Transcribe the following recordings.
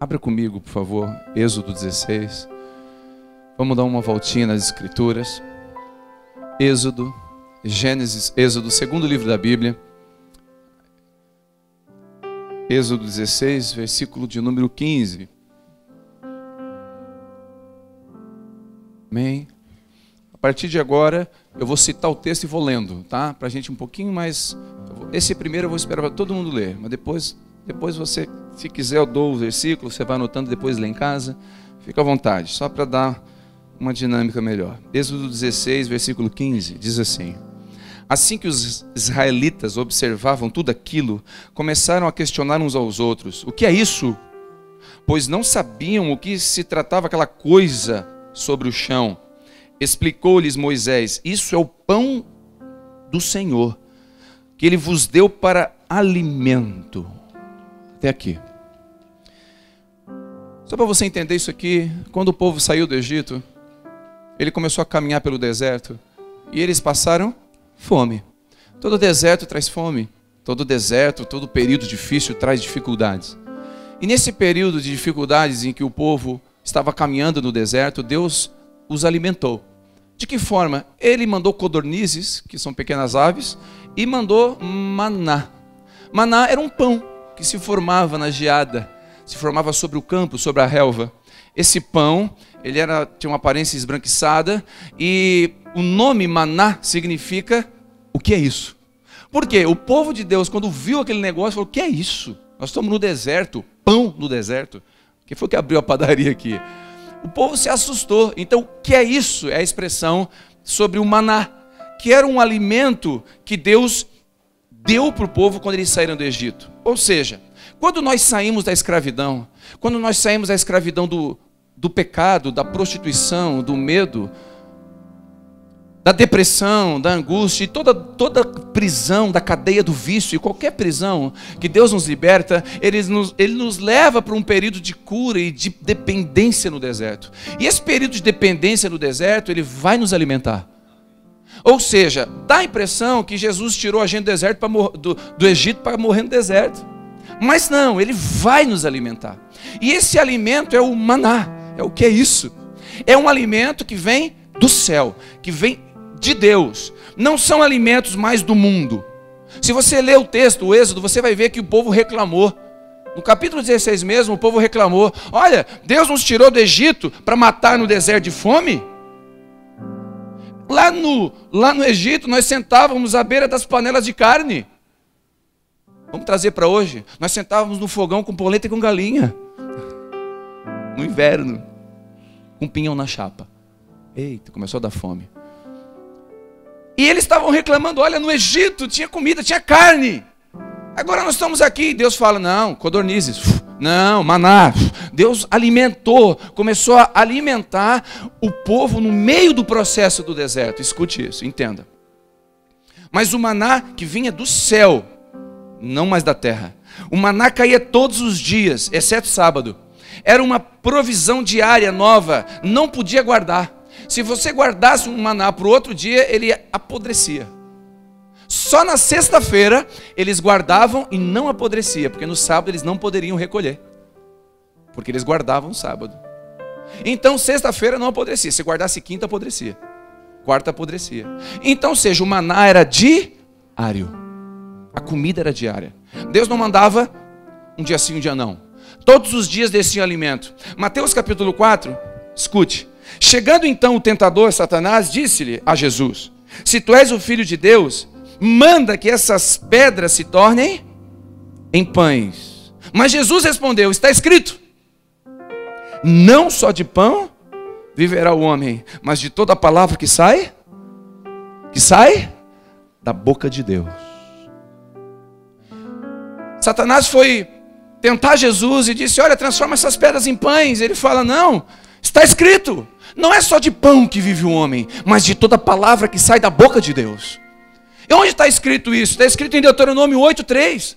Abra comigo, por favor, Êxodo 16. Vamos dar uma voltinha nas Escrituras. Êxodo, Gênesis, Êxodo, segundo livro da Bíblia. Êxodo 16, versículo de número 15. Amém? A partir de agora, eu vou citar o texto e vou lendo, tá? Para a gente um pouquinho mais... Esse primeiro eu vou esperar para todo mundo ler, mas depois você, se quiser, eu dou o versículo, você vai anotando, depois lê em casa. Fica à vontade, só para dar uma dinâmica melhor. Êxodo 16, versículo 15, diz assim: assim que os israelitas observavam tudo aquilo, começaram a questionar uns aos outros: o que é isso? Pois não sabiam o que se tratava aquela coisa sobre o chão. Explicou-lhes Moisés: isso é o pão do Senhor, que Ele vos deu para alimento. Até aqui. Só para você entender isso aqui, quando o povo saiu do Egito, ele começou a caminhar pelo deserto, e eles passaram fome. Todo deserto traz fome. Todo deserto, todo período difícil traz dificuldades. E nesse período de dificuldades em que o povo estava caminhando no deserto, Deus os alimentou. De que forma? Ele mandou codornizes, que são pequenas aves, e mandou maná. Maná era um pão que se formava na geada, se formava sobre o campo, sobre a relva. Esse pão, tinha uma aparência esbranquiçada, e o nome maná significa: o que é isso? Por quê? O povo de Deus, quando viu aquele negócio, falou: o que é isso? Nós estamos no deserto, pão no deserto. Quem foi que abriu a padaria aqui? O povo se assustou. Então, o que é isso? É a expressão sobre o maná, que era um alimento que Deus deu para o povo quando eles saíram do Egito. Ou seja, quando nós saímos da escravidão, quando nós saímos da escravidão do pecado, da prostituição, do medo, da depressão, da angústia, e toda prisão, da cadeia do vício, e qualquer prisão que Deus nos liberta, Ele nos leva para um período de cura e de dependência no deserto. E esse período de dependência no deserto, Ele vai nos alimentar. Ou seja, dá a impressão que Jesus tirou a gente do deserto do Egito para morrer no deserto. Mas não, Ele vai nos alimentar. E esse alimento é o maná. É o que é isso? É um alimento que vem do céu, que vem de Deus. Não são alimentos mais do mundo. Se você ler o texto, o Êxodo, você vai ver que o povo reclamou. No capítulo 16 mesmo, o povo reclamou: olha, Deus nos tirou do Egito para matar no deserto de fome? Lá no Egito, nós sentávamos à beira das panelas de carne. Vamos trazer para hoje. Nós sentávamos no fogão com polenta e com galinha. No inverno. Com pinhão na chapa. Eita, começou a dar fome. E eles estavam reclamando: olha, no Egito tinha comida, tinha carne. Agora nós estamos aqui. E Deus fala: não, codornizes. Não, maná. Deus alimentou, começou a alimentar o povo no meio do processo do deserto. Escute isso, entenda. Mas o maná que vinha do céu, não mais da terra. O maná caía todos os dias, exceto sábado. Era uma provisão diária nova, não podia guardar. Se você guardasse um maná para o outro dia, ele apodrecia. Só na sexta-feira eles guardavam e não apodrecia, porque no sábado eles não poderiam recolher, porque eles guardavam sábado. Então sexta-feira não apodrecia. Se guardasse quinta, apodrecia. Quarta, apodrecia. Então, seja, o maná era diário. A comida era diária. Deus não mandava um dia sim, um dia não. Todos os dias descia o alimento. Mateus capítulo 4, escute. Chegando então o tentador, Satanás, disse-lhe a Jesus: se tu és o Filho de Deus, manda que essas pedras se tornem em pães. Mas Jesus respondeu: está escrito: não só de pão viverá o homem, mas de toda a palavra que sai da boca de Deus. Satanás foi tentar Jesus e disse: olha, transforma essas pedras em pães. Ele fala: não, está escrito, não é só de pão que vive o homem, mas de toda palavra que sai da boca de Deus. E onde está escrito isso? Está escrito em Deuteronômio 8:3.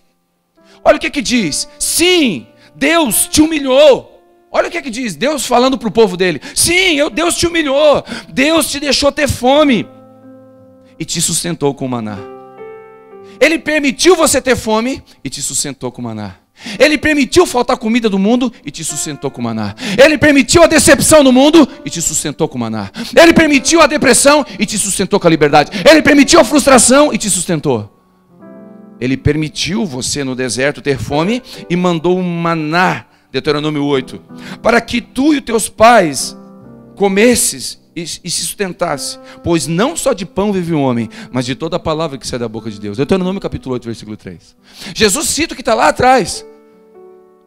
Olha o que diz: sim, Deus te humilhou. Olha o que diz, Deus falando para o povo dele: sim, Deus te humilhou, Deus te deixou ter fome e te sustentou com maná. Ele permitiu você ter fome e te sustentou com maná. Ele permitiu faltar comida do mundo e te sustentou com maná. Ele permitiu a decepção no mundo e te sustentou com maná. Ele permitiu a depressão e te sustentou com a liberdade. Ele permitiu a frustração e te sustentou. Ele permitiu você no deserto ter fome e mandou um maná, Deuteronômio 8, para que tu e os teus pais comesses e se sustentasse, pois não só de pão vive o homem, mas de toda a palavra que sai da boca de Deus. Deuteronômio capítulo 8, versículo 3. Jesus cita o que está lá atrás.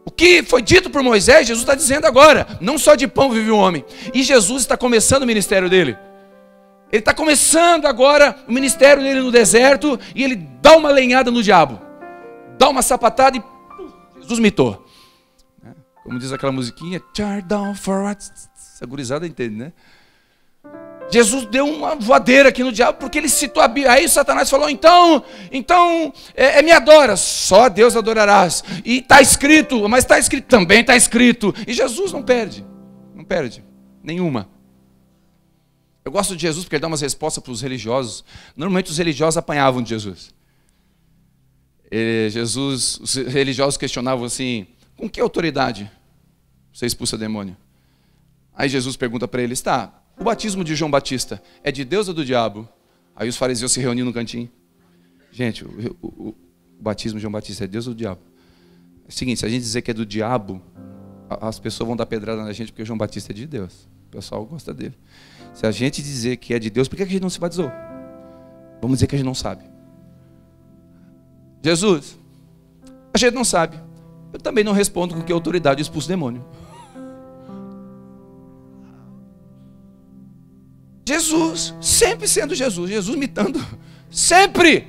O que foi dito por Moisés, Jesus está dizendo agora. Não só de pão vive o homem. E Jesus está começando o ministério dele. Ele está começando agora o ministério dele no deserto, e ele dá uma lenhada no diabo. Dá uma sapatada e Jesus mitou. Como diz aquela musiquinha, tear down for what? Essa gurizada entende, né? Jesus deu uma voadeira aqui no diabo, porque ele citou a Bíblia. Aí Satanás falou, então me adora. Só a Deus adorarás. E está escrito, mas está escrito, também está escrito. E Jesus não perde nenhuma. Eu gosto de Jesus porque ele dá umas respostas para os religiosos. Normalmente os religiosos apanhavam de Jesus. Os religiosos questionavam assim, com que autoridade você expulsa demônio? Aí Jesus pergunta para eles, tá, o batismo de João Batista é de Deus ou do diabo? Aí os fariseus se reuniam no cantinho. Gente, o batismo de João Batista é de Deus ou do diabo? É o seguinte, se a gente dizer que é do diabo, as pessoas vão dar pedrada na gente porque João Batista é de Deus. O pessoal gosta dele. Se a gente dizer que é de Deus, por que a gente não se batizou? Vamos dizer que a gente não sabe. Jesus, a gente não sabe. Eu também não respondo com que autoridade eu expulso demônio. Jesus, sempre sendo Jesus, Jesus mitando, sempre.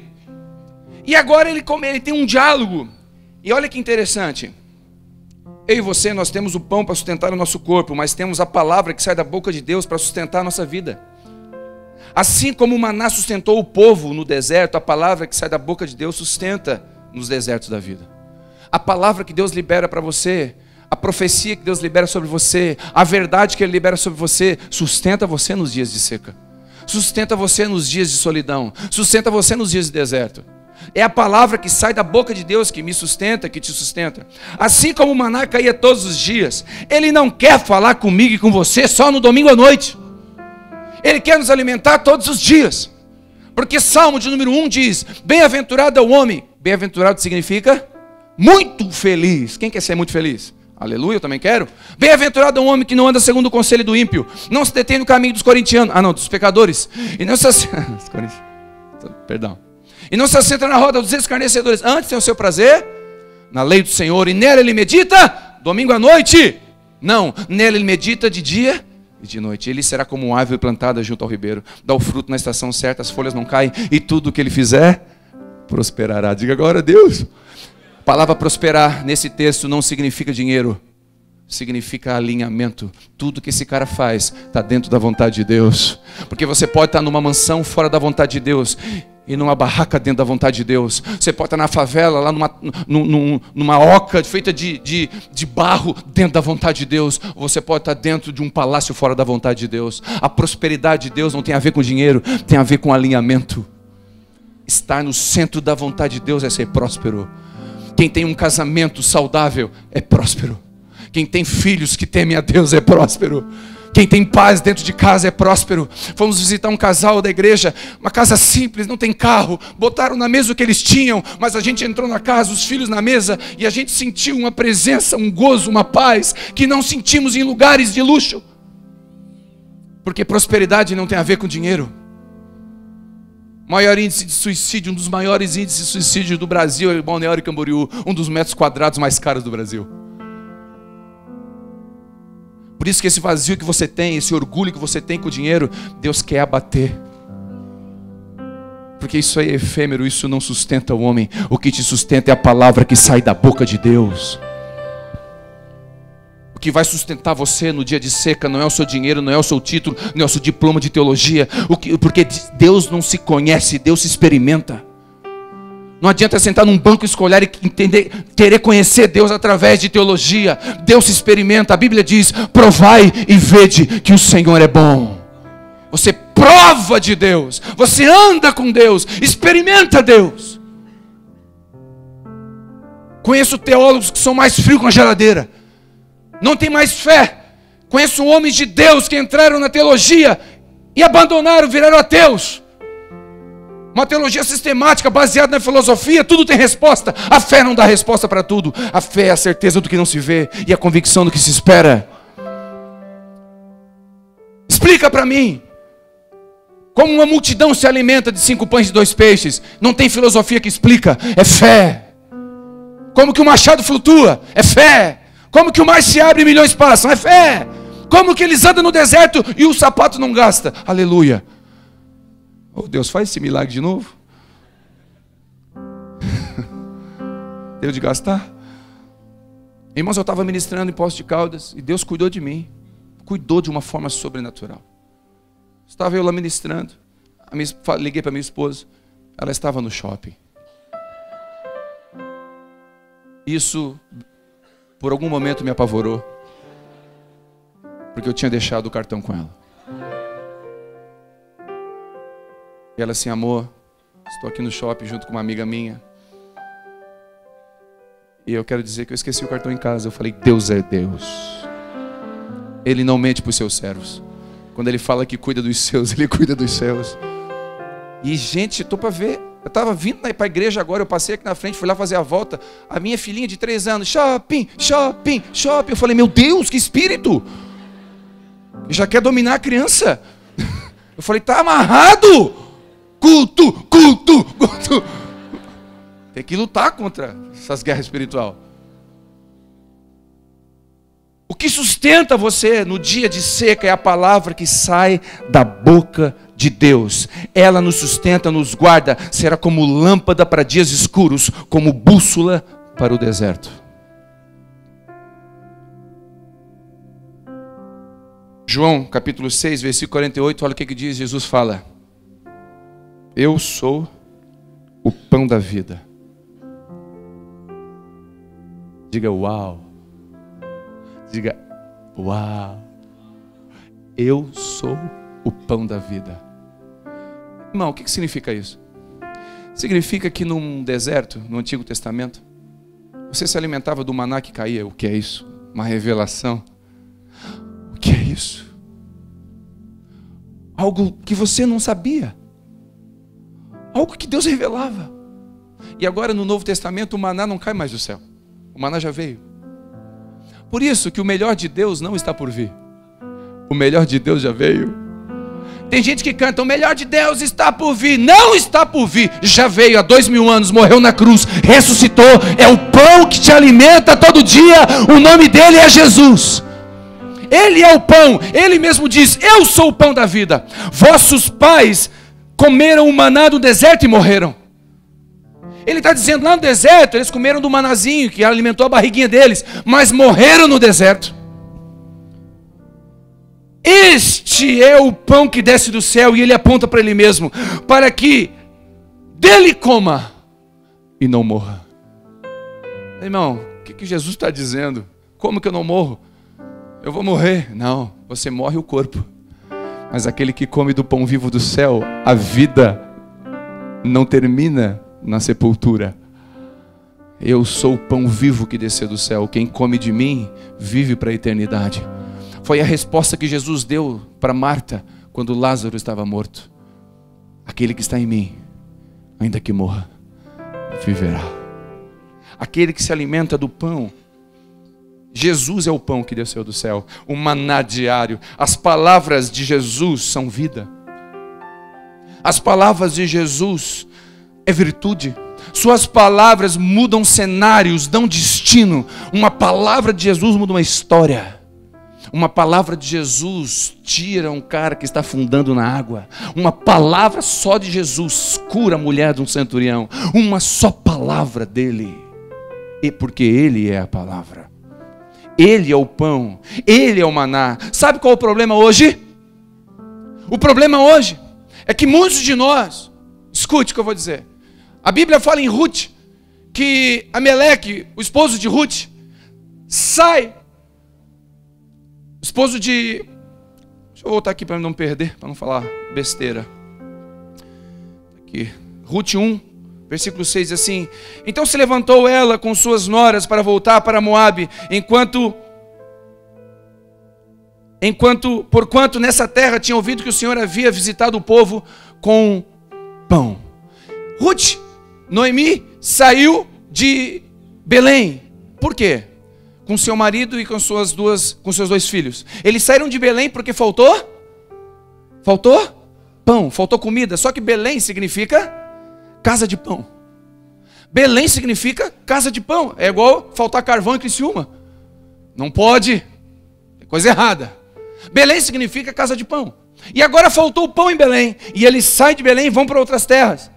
E agora ele tem um diálogo. E olha que interessante. Eu e você, nós temos o pão para sustentar o nosso corpo, mas temos a palavra que sai da boca de Deus para sustentar a nossa vida. Assim como o maná sustentou o povo no deserto, a palavra que sai da boca de Deus sustenta nos desertos da vida. A palavra que Deus libera para você, a profecia que Deus libera sobre você, a verdade que Ele libera sobre você, sustenta você nos dias de seca, sustenta você nos dias de solidão, sustenta você nos dias de deserto. É a palavra que sai da boca de Deus que me sustenta, que te sustenta. Assim como o maná caía todos os dias, Ele não quer falar comigo e com você só no domingo à noite. Ele quer nos alimentar todos os dias. Porque Salmo de número 1 diz, bem-aventurado é o homem. Bem-aventurado significa muito feliz. Quem quer ser muito feliz? Aleluia, eu também quero. Bem-aventurado é um homem que não anda segundo o conselho do ímpio, não se detém no caminho dos corintianos, dos pecadores, e não se e não se assenta na roda dos escarnecedores. Antes tem o seu prazer na lei do Senhor, e nela ele medita domingo à noite. Não, nela ele medita de dia e de noite. Ele será como uma árvore plantada junto ao ribeiro, dá o fruto na estação certa, as folhas não caem, e tudo o que ele fizer prosperará. Diga agora, Deus. A palavra prosperar nesse texto não significa dinheiro, significa alinhamento. Tudo que esse cara faz está dentro da vontade de Deus. Porque você pode estar numa mansão fora da vontade de Deus e numa barraca dentro da vontade de Deus. Você pode estar na favela, lá numa oca feita de barro dentro da vontade de Deus. Ou você pode estar dentro de um palácio fora da vontade de Deus. A prosperidade de Deus não tem a ver com dinheiro, tem a ver com alinhamento. Estar no centro da vontade de Deus é ser próspero. Quem tem um casamento saudável é próspero. Quem tem filhos que temem a Deus é próspero. Quem tem paz dentro de casa é próspero. Fomos visitar um casal da igreja, uma casa simples, não tem carro. Botaram na mesa o que eles tinham, mas a gente entrou na casa, os filhos na mesa, e a gente sentiu uma presença, um gozo, uma paz que não sentimos em lugares de luxo. Porque prosperidade não tem a ver com dinheiro. Maior índice de suicídio, um dos maiores índices de suicídio do Brasil é Balneário Camboriú, um dos metros quadrados mais caros do Brasil. Por isso que esse vazio que você tem, esse orgulho que você tem com o dinheiro, Deus quer abater. Porque isso aí é efêmero, isso não sustenta o homem. O que te sustenta é a palavra que sai da boca de Deus. O que vai sustentar você no dia de seca não é o seu dinheiro, não é o seu título, não é o seu diploma de teologia. Porque Deus não se conhece, Deus se experimenta. Não adianta sentar num banco escolar e querer conhecer Deus através de teologia. Deus se experimenta. A Bíblia diz, provai e vede que o Senhor é bom. Você prova de Deus, você anda com Deus, experimenta Deus. Conheço teólogos que são mais frios que a geladeira. Não tem mais fé. Conheço homens de Deus que entraram na teologia e abandonaram, viraram ateus. Uma teologia sistemática, baseada na filosofia, tudo tem resposta. A fé não dá resposta para tudo. A fé é a certeza do que não se vê e a convicção do que se espera. Explica para mim. Como uma multidão se alimenta de 5 pães e 2 peixes? Não tem filosofia que explica, é fé. Como que o machado flutua? É fé. Como que o mar se abre e milhões passam? É fé. Como que eles andam no deserto e o sapato não gasta? Aleluia. Oh Deus, faz esse milagre de novo. Deu de gastar? Irmãos, eu estava ministrando em Poços de Caldas e Deus cuidou de mim. Cuidou de uma forma sobrenatural. Estava eu lá ministrando. Liguei para minha esposa. Ela estava no shopping. Isso, por algum momento, me apavorou. Porque eu tinha deixado o cartão com ela. E ela assim, amor, estou aqui no shopping junto com uma amiga minha. E eu quero dizer que eu esqueci o cartão em casa. Eu falei, Deus é Deus. Ele não mente para os seus servos. Quando ele fala que cuida dos seus, ele cuida dos seus. E gente, estou para ver. Eu estava vindo para a igreja agora, eu passei aqui na frente, fui lá fazer a volta. A minha filhinha de 3 anos, shopping, shopping, shopping. Eu falei, meu Deus, que espírito. Já quer dominar a criança. Eu falei, tá amarrado. Culto, culto, culto. Tem que lutar contra essas guerras espirituais. O que sustenta você no dia de seca é a palavra que sai da boca de Deus. Ela nos sustenta, nos guarda. Será como lâmpada para dias escuros, como bússola para o deserto. João capítulo 6, versículo 48, olha o que diz, Jesus fala. Eu sou o pão da vida. Diga uau. Diga uau. Eu sou o pão da vida. Irmão, o que significa isso? Significa que num deserto, no Antigo Testamento, você se alimentava do maná que caía. O que é isso? Uma revelação. O que é isso? Algo que você não sabia. Algo que Deus revelava. E agora no Novo Testamento o maná não cai mais do céu. O maná já veio. Por isso que o melhor de Deus não está por vir. O melhor de Deus já veio. Tem gente que canta, o melhor de Deus está por vir. Não está por vir. Já veio há 2000 anos, morreu na cruz, ressuscitou. É o pão que te alimenta todo dia. O nome dele é Jesus. Ele é o pão. Ele mesmo diz, eu sou o pão da vida. Vossos pais comeram o maná do deserto e morreram. Ele está dizendo, lá no deserto, eles comeram do manazinho, que alimentou a barriguinha deles, mas morreram no deserto. Este é o pão que desce do céu, e ele aponta para ele mesmo, para que dele coma e não morra. Irmão, o que Jesus está dizendo? Como que eu não morro? Eu vou morrer. Não, você morre o corpo. Mas aquele que come do pão vivo do céu, a vida não termina na sepultura. Eu sou o pão vivo que desceu do céu. Quem come de mim, vive para a eternidade. Foi a resposta que Jesus deu para Marta, quando Lázaro estava morto. Aquele que está em mim, ainda que morra, viverá. Aquele que se alimenta do pão. Jesus é o pão que desceu do céu, o maná diário. As palavras de Jesus são vida. As palavras de Jesus é virtude. Suas palavras mudam cenários, dão destino. Uma palavra de Jesus muda uma história. Uma palavra de Jesus tira um cara que está afundando na água. Uma palavra só de Jesus cura a mulher de um centurião. Uma só palavra dele. E porque ele é a palavra. Ele é o pão, ele é o maná. Sabe qual é o problema hoje? O problema hoje é que muitos de nós, escute o que eu vou dizer. A Bíblia fala em Ruth, que Ameleque, o esposo de Ruth, sai. Esposo de... Deixa eu voltar aqui para não perder, para não falar besteira. Aqui, Ruth 1, Versículo 6 diz assim: então se levantou ela com suas noras para voltar para Moabe, porquanto nessa terra tinha ouvido que o Senhor havia visitado o povo com pão. Ruth, Noemi, saiu de Belém. Por quê? Com seu marido e com seus dois filhos. Eles saíram de Belém porque faltou pão, faltou comida. Só que Belém significa casa de pão. Belém significa casa de pão. É igual faltar carvão em Criciúma. Não pode. É coisa errada. Belém significa casa de pão. E agora faltou o pão em Belém. E eles saem de Belém e vão para outras terras.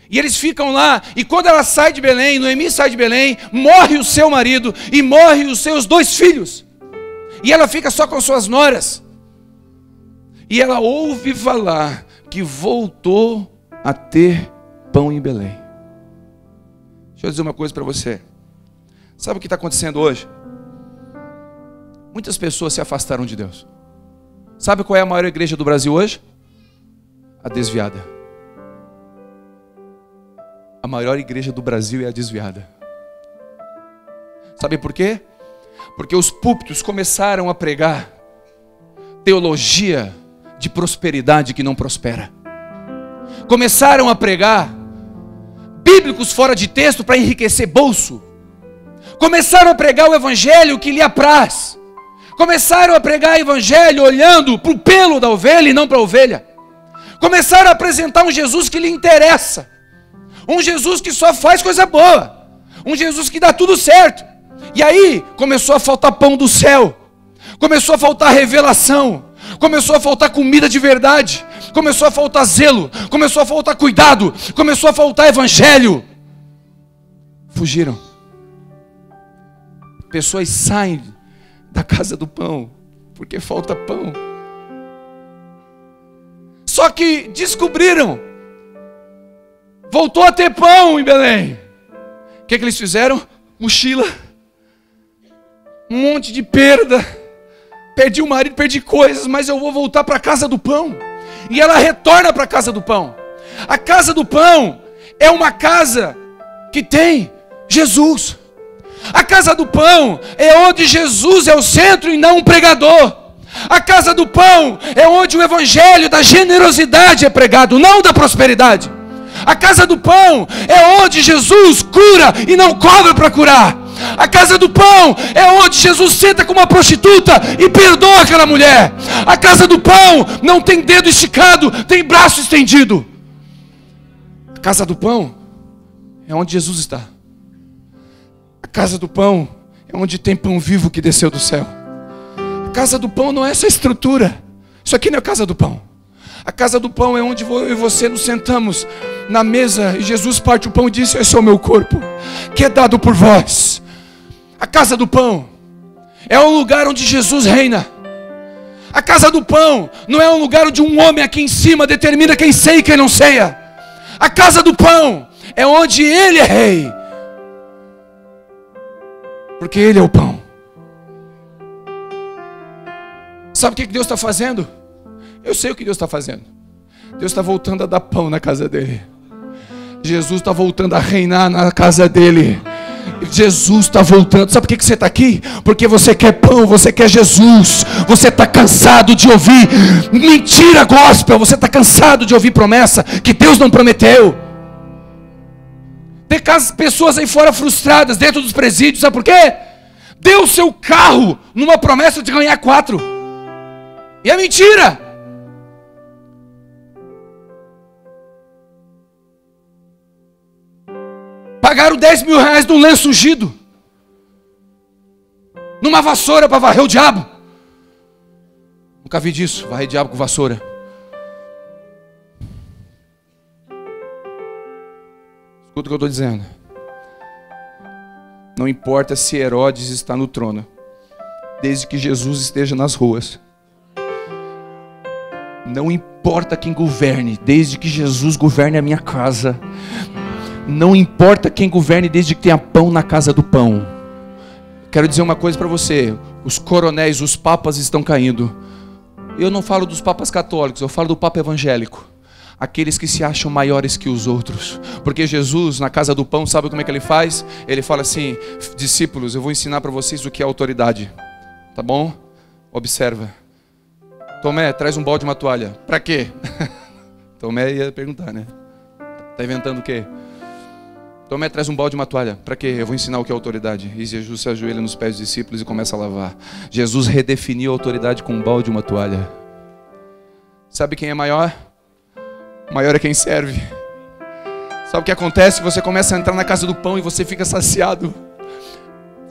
E eles ficam lá. E quando ela sai de Belém, Noemi sai de Belém, morre o seu marido e morre os seus 2 filhos. E ela fica só com suas noras. E ela ouve falar que voltou a ter pão em Belém. Deixa eu dizer uma coisa para você. Sabe o que está acontecendo hoje? Muitas pessoas se afastaram de Deus. Sabe qual é a maior igreja do Brasil hoje? A desviada. A maior igreja do Brasil é a desviada. Sabe por quê? Porque os púlpitos começaram a pregar teologia de prosperidade que não prospera. Começaram a pregar bíblicos fora de texto para enriquecer bolso. Começaram a pregar o evangelho que lhe apraz. Começaram a pregar o evangelho olhando para o pelo da ovelha e não para a ovelha. Começaram a apresentar um Jesus que lhe interessa. Um Jesus que só faz coisa boa. Um Jesus que dá tudo certo. E aí começou a faltar pão do céu. Começou a faltar revelação. Começou a faltar comida de verdade. Começou a faltar zelo. Começou a faltar cuidado. Começou a faltar evangelho. Fugiram. Pessoas saem da casa do pão porque falta pão. Só que descobriram. Voltou a ter pão em Belém. O que eles fizeram? Mochila. Um monte de perda. Perdi o marido, perdi coisas, mas eu vou voltar para a casa do pão. E ela retorna para a casa do pão. A casa do pão é uma casa que tem Jesus. A casa do pão é onde Jesus é o centro e não um pregador. A casa do pão é onde o evangelho da generosidade é pregado, não da prosperidade. A casa do pão é onde Jesus cura e não cobra para curar. A casa do pão é onde Jesus senta com uma prostituta e perdoa aquela mulher. A casa do pão não tem dedo esticado, tem braço estendido. A casa do pão é onde Jesus está. A casa do pão é onde tem pão vivo que desceu do céu. A casa do pão não é essa estrutura. Isso aqui não é a casa do pão. A casa do pão é onde eu e você nos sentamos na mesa e Jesus parte o pão e diz: esse é o meu corpo, que é dado por vós. A casa do pão é um lugar onde Jesus reina. A casa do pão não é um lugar onde um homem aqui em cima determina quem ceia e quem não ceia. A casa do pão é onde Ele é rei. Porque Ele é o pão. Sabe o que Deus está fazendo? Eu sei o que Deus está fazendo. Deus está voltando a dar pão na casa dele. Jesus está voltando a reinar na casa dele. Jesus está voltando. Sabe por que você está aqui? Porque você quer pão, você quer Jesus. Você está cansado de ouvir mentira gospel. Você está cansado de ouvir promessa que Deus não prometeu. Tem pessoas aí fora frustradas dentro dos presídios. Sabe por quê? Deu o seu carro numa promessa de ganhar 4. E é mentira. Pagaram 10 mil reais num lenço ungido, numa vassoura para varrer o diabo. Nunca vi disso, varrer diabo com vassoura. Escuta o que eu estou dizendo. Não importa se Herodes está no trono, desde que Jesus esteja nas ruas. Não importa quem governe, desde que Jesus governe a minha casa. Não importa quem governe, desde que tenha pão na casa do pão. Quero dizer uma coisa para você. Os coronéis, os papas estão caindo. Eu não falo dos papas católicos, eu falo do papa evangélico. aqueles que se acham maiores que os outros. Porque Jesus, na casa do pão, sabe como é que ele faz? Ele fala assim: discípulos, eu vou ensinar para vocês o que é autoridade. Tá bom? Observa. Tomé, traz um balde e uma toalha. Para quê? Tomé ia perguntar, né? Tá inventando o quê? Tomé, traz um balde e uma toalha. Para quê? Eu vou ensinar o que é autoridade. E Jesus se ajoelha nos pés dos discípulos e começa a lavar. Jesus redefiniu a autoridade com um balde e uma toalha. Sabe quem é maior? Maior é quem serve. Sabe o que acontece? Você começa a entrar na casa do pão e você fica saciado.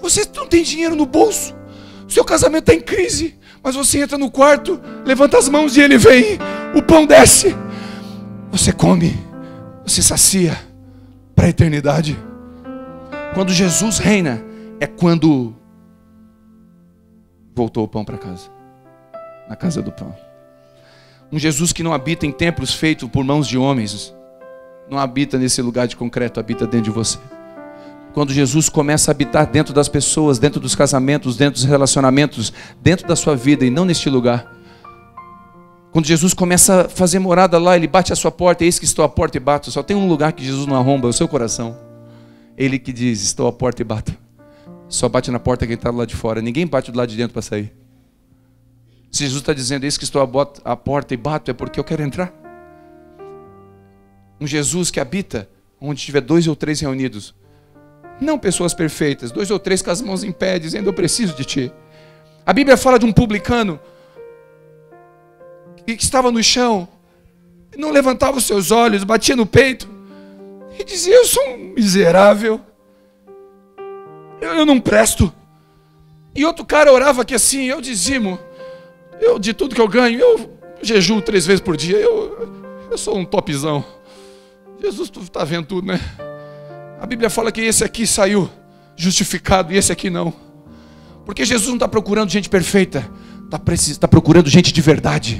Você não tem dinheiro no bolso. Seu casamento está em crise. Mas você entra no quarto, levanta as mãos e ele vem. O pão desce. Você come. Você sacia para a eternidade. Quando Jesus reina, é quando voltou o pão para casa. Na casa do pão. Um Jesus que não habita em templos feitos por mãos de homens. Não habita nesse lugar de concreto, habita dentro de você. Quando Jesus começa a habitar dentro das pessoas, dentro dos casamentos, dentro dos relacionamentos, dentro da sua vida e não neste lugar. Quando Jesus começa a fazer morada lá, ele bate a sua porta, eis que estou à porta e bato. Só tem um lugar que Jesus não arromba, é o seu coração. Ele que diz, estou à porta e bato. Só bate na porta quem está do lado de fora, ninguém bate do lado de dentro para sair. Se Jesus está dizendo, eis que estou à porta e bato, é porque eu quero entrar. Um Jesus que habita onde tiver 2 ou 3 reunidos. Não pessoas perfeitas, 2 ou 3 com as mãos em pé, dizendo, eu preciso de ti. A Bíblia fala de um publicano que estava no chão, não levantava os seus olhos, batia no peito e dizia, eu sou um miserável, eu não presto. E outro cara orava aqui assim, eu dizimo, de tudo que eu ganho, eu jejuo 3 vezes por dia, eu sou um topzão. Jesus, tu está vendo tudo, né? A Bíblia fala que esse aqui saiu justificado e esse aqui não. Porque Jesus não está procurando gente perfeita, está procurando gente de verdade.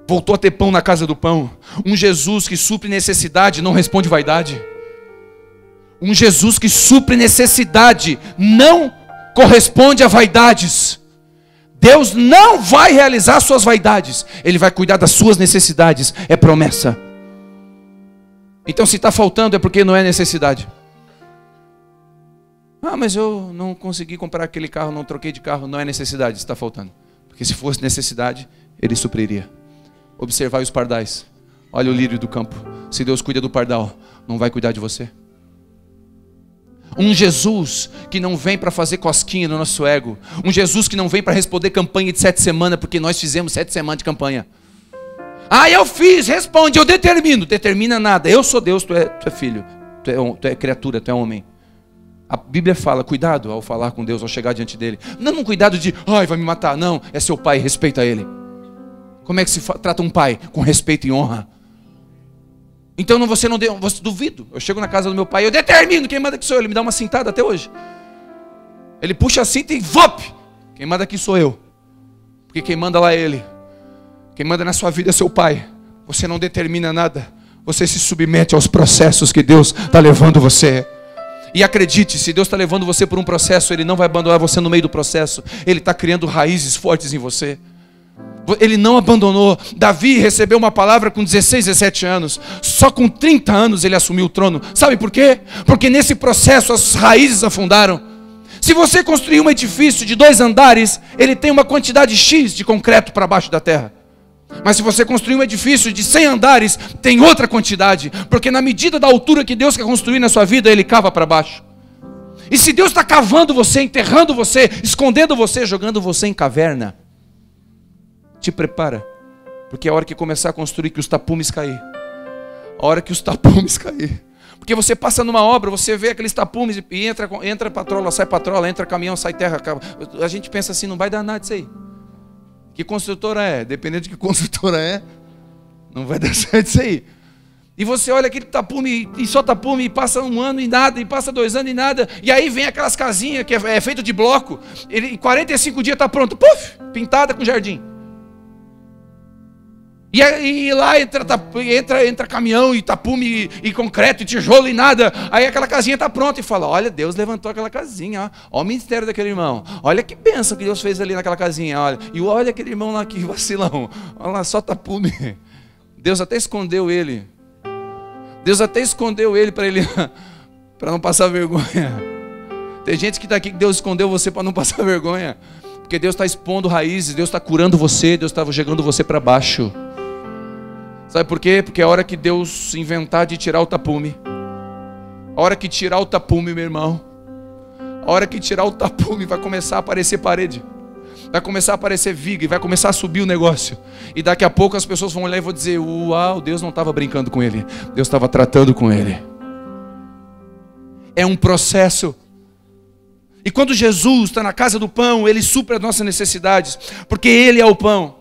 Voltou a ter pão na casa do pão. Um Jesus que supre necessidade, não responde vaidade. Um Jesus que supre necessidade, não corresponde a vaidades. Deus não vai realizar suas vaidades. Ele vai cuidar das suas necessidades. É promessa. Então se está faltando é porque não é necessidade. Ah, mas eu não consegui comprar aquele carro, não troquei de carro. Não é necessidade, está faltando. Porque se fosse necessidade, Ele supriria. Observai os pardais. Olha o lírio do campo. Se Deus cuida do pardal, não vai cuidar de você? Um Jesus que não vem para fazer cosquinha no nosso ego. Um Jesus que não vem para responder campanha de 7 semanas, porque nós fizemos 7 semanas de campanha. Ah, eu fiz, responde, eu determino. Determina nada, eu sou Deus, tu é filho, tu é criatura, tu é homem. A Bíblia fala, cuidado ao falar com Deus, ao chegar diante dele. Não cuidado de, ai, vai me matar. Não, é seu pai, respeita ele. Como é que se trata um pai? Com respeito e honra. Então você não deu, você duvido. Eu chego na casa do meu pai, eu determino, quem manda aqui sou eu. Ele me dá uma cintada até hoje. Ele puxa a cinta e vop! Quem manda aqui sou eu. Porque quem manda lá é ele. Quem manda na sua vida é seu pai. Você não determina nada. Você se submete aos processos que Deus está levando você. E acredite, se Deus está levando você por um processo, Ele não vai abandonar você no meio do processo. Ele está criando raízes fortes em você. Ele não abandonou. Davi recebeu uma palavra com 16, 17 anos. Só com 30 anos ele assumiu o trono. Sabe por quê? Porque nesse processo as raízes afundaram. Se você construir um edifício de 2 andares, ele tem uma quantidade X de concreto para baixo da terra. Mas se você construir um edifício de 100 andares, tem outra quantidade. Porque na medida da altura que Deus quer construir na sua vida, Ele cava para baixo. E se Deus está cavando você, enterrando você, escondendo você, jogando você em caverna, te prepara, porque é a hora que começar a construir que os tapumes cair. A hora que os tapumes cair. Porque você passa numa obra, você vê aqueles tapumes e entra patrola, sai patrola, entra caminhão, sai terra. A gente pensa assim, não vai dar nada isso aí. Que construtora é? Dependendo de que construtora é, não vai dar certo isso aí. E você olha aquele tapume e só tapume e passa 1 ano e nada, e passa 2 anos e nada. E aí vem aquelas casinhas que é feito de bloco, ele em 45 dias está pronto, puf, pintada com jardim. E lá entra caminhão e tapume e concreto e tijolo e nada. Aí aquela casinha está pronta e fala: olha, Deus levantou aquela casinha, olha o ministério daquele irmão, olha que bênção que Deus fez ali naquela casinha, olha. E olha aquele irmão lá, que vacilão, olha lá, só tapume. Deus até escondeu ele. Deus até escondeu ele para não passar vergonha. Tem gente que está aqui que Deus escondeu você para não passar vergonha. Porque Deus está expondo raízes, Deus está curando você, Deus está jogando você para baixo. Sabe por quê? Porque a hora que Deus inventar de tirar o tapume, a hora que tirar o tapume, meu irmão, a hora que tirar o tapume, vai começar a aparecer parede, vai começar a aparecer viga, e vai começar a subir o negócio. E daqui a pouco as pessoas vão olhar e vão dizer: uau, Deus não estava brincando com ele, Deus estava tratando com ele. É um processo. E quando Jesus está na casa do pão, Ele supre as nossas necessidades, porque Ele é o pão.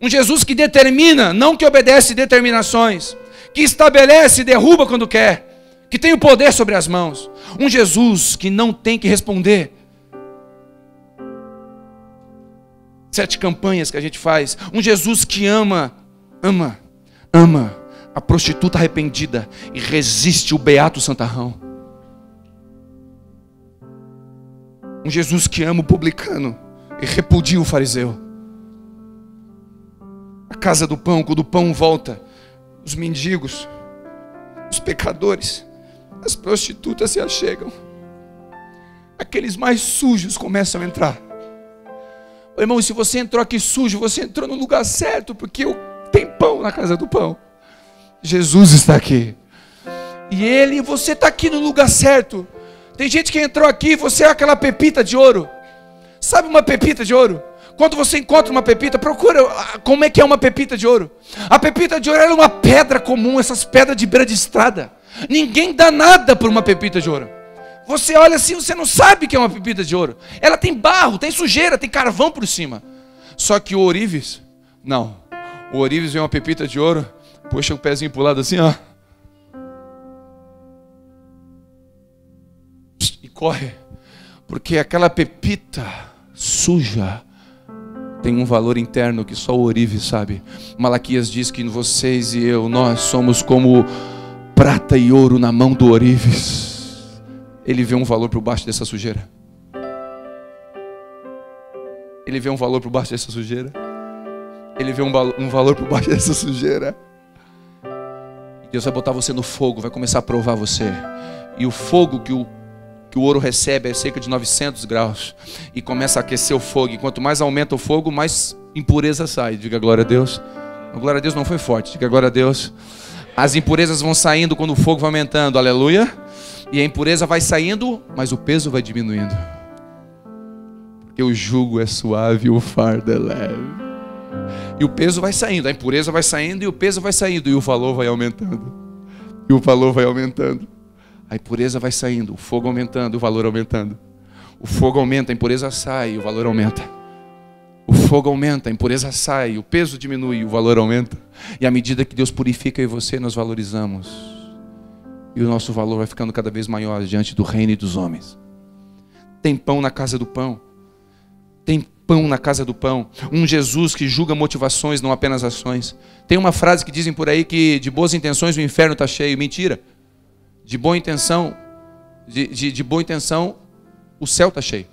Um Jesus que determina, não que obedece determinações, que estabelece e derruba quando quer, que tem o poder sobre as mãos. Um Jesus que não tem que responder. 7 campanhas que a gente faz. Um Jesus que ama a prostituta arrependida e resiste o beato santarrão. Um Jesus que ama o publicano e repudia o fariseu. A casa do pão, quando o pão volta, os mendigos, os pecadores, as prostitutas se achegam. Aqueles mais sujos começam a entrar. Irmão, se você entrou aqui sujo, você entrou no lugar certo, porque tem pão na casa do pão. Jesus está aqui. E você está aqui no lugar certo. Tem gente que entrou aqui, você é aquela pepita de ouro. Sabe uma pepita de ouro? Quando você encontra uma pepita, procura como é que é uma pepita de ouro. A pepita de ouro é uma pedra comum, essas pedras de beira de estrada. Ninguém dá nada por uma pepita de ouro. Você olha assim, você não sabe que é uma pepita de ouro. Ela tem barro, tem sujeira, tem carvão por cima. Só que o ourives, não. O ourives vê uma pepita de ouro, puxa o pezinho pro lado assim, ó. E corre. Porque aquela pepita suja tem um valor interno que só o ourives sabe. Malaquias diz que vocês e eu, nós somos como prata e ouro na mão do ourives. Ele vê um valor por baixo dessa sujeira. Ele vê um valor por baixo dessa sujeira. Ele vê um valor por baixo dessa sujeira. E Deus vai botar você no fogo, vai começar a provar você. E o fogo que o ouro recebe é cerca de 900 graus. E começa a aquecer o fogo. E quanto mais aumenta o fogo, mais impureza sai. Diga glória a Deus. A glória a Deus não foi forte. Diga glória a Deus. As impurezas vão saindo quando o fogo vai aumentando. Aleluia. E a impureza vai saindo, mas o peso vai diminuindo. Porque o jugo é suave e o fardo é leve. E o peso vai saindo, a impureza vai saindo e o peso vai saindo. E o valor vai aumentando. E o valor vai aumentando. A impureza vai saindo, o fogo aumentando, o valor aumentando. O fogo aumenta, a impureza sai, o valor aumenta. O fogo aumenta, a impureza sai, o peso diminui, o valor aumenta. E à medida que Deus purifica eu e você, nós valorizamos. E o nosso valor vai ficando cada vez maior diante do reino e dos homens. Tem pão na casa do pão. Tem pão na casa do pão. Um Jesus que julga motivações, não apenas ações. Tem uma frase que dizem por aí que de boas intenções o inferno está cheio. Mentira. De boa intenção, de boa intenção, o céu está cheio.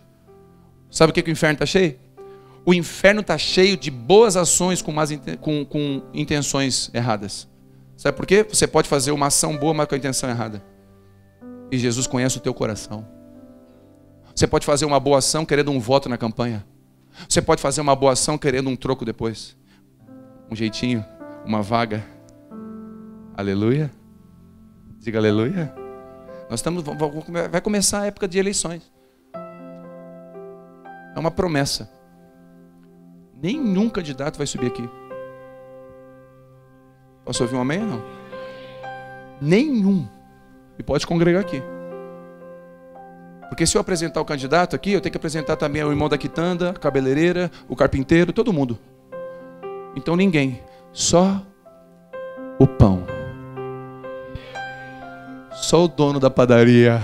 Sabe o que o inferno está cheio? O inferno está cheio de boas ações com intenções erradas. Sabe por quê? Você pode fazer uma ação boa, mas com a intenção errada. E Jesus conhece o teu coração. Você pode fazer uma boa ação querendo um voto na campanha. Você pode fazer uma boa ação querendo um troco depois. Um jeitinho, uma vaga. Aleluia. Diga aleluia. Vai começar a época de eleições. É uma promessa. Nenhum candidato vai subir aqui. Posso ouvir um amém ou não? Nenhum. E pode congregar aqui. Porque se eu apresentar o candidato aqui, eu tenho que apresentar também o irmão da quitanda, a cabeleireira, o carpinteiro, todo mundo. Então ninguém. Só o pão. Só o dono da padaria.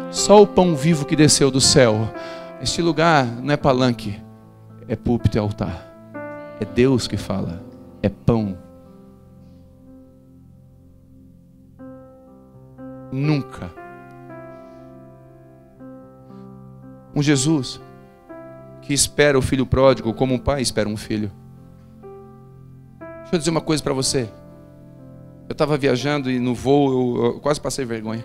Só o pão vivo que desceu do céu. Este lugar não é palanque. É púlpito e altar. É Deus que fala. É pão. Nunca. Um Jesus que espera o filho pródigo como um pai espera um filho. Deixa eu dizer uma coisa para você. Eu estava viajando e no voo eu quase passei vergonha.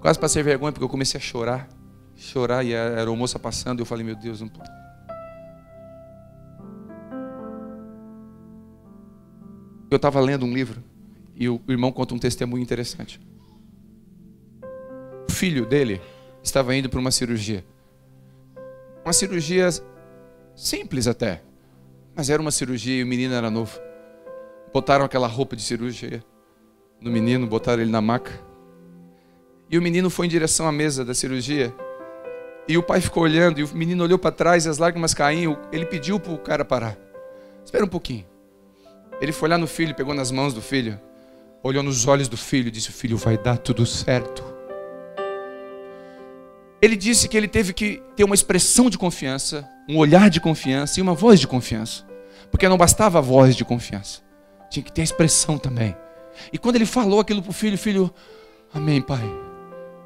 Quase passei vergonha porque eu comecei a chorar. Chorar e a aeromoça passando e eu falei, meu Deus, não tô... Eu estava lendo um livro e o irmão conta um testemunho interessante. O filho dele estava indo para uma cirurgia. Uma cirurgia simples até, mas era uma cirurgia e o menino era novo. Botaram aquela roupa de cirurgia no menino, botaram ele na maca. E o menino foi em direção à mesa da cirurgia. E o pai ficou olhando e o menino olhou para trás e as lágrimas caíam. Ele pediu para o cara parar. Espera um pouquinho. Ele foi lá no filho, pegou nas mãos do filho, olhou nos olhos do filho e disse, filho, vai dar tudo certo. Ele disse que ele teve que ter uma expressão de confiança, um olhar de confiança e uma voz de confiança. Porque não bastava a voz de confiança. Tinha que ter a expressão também. E quando ele falou aquilo para o filho, amém, pai.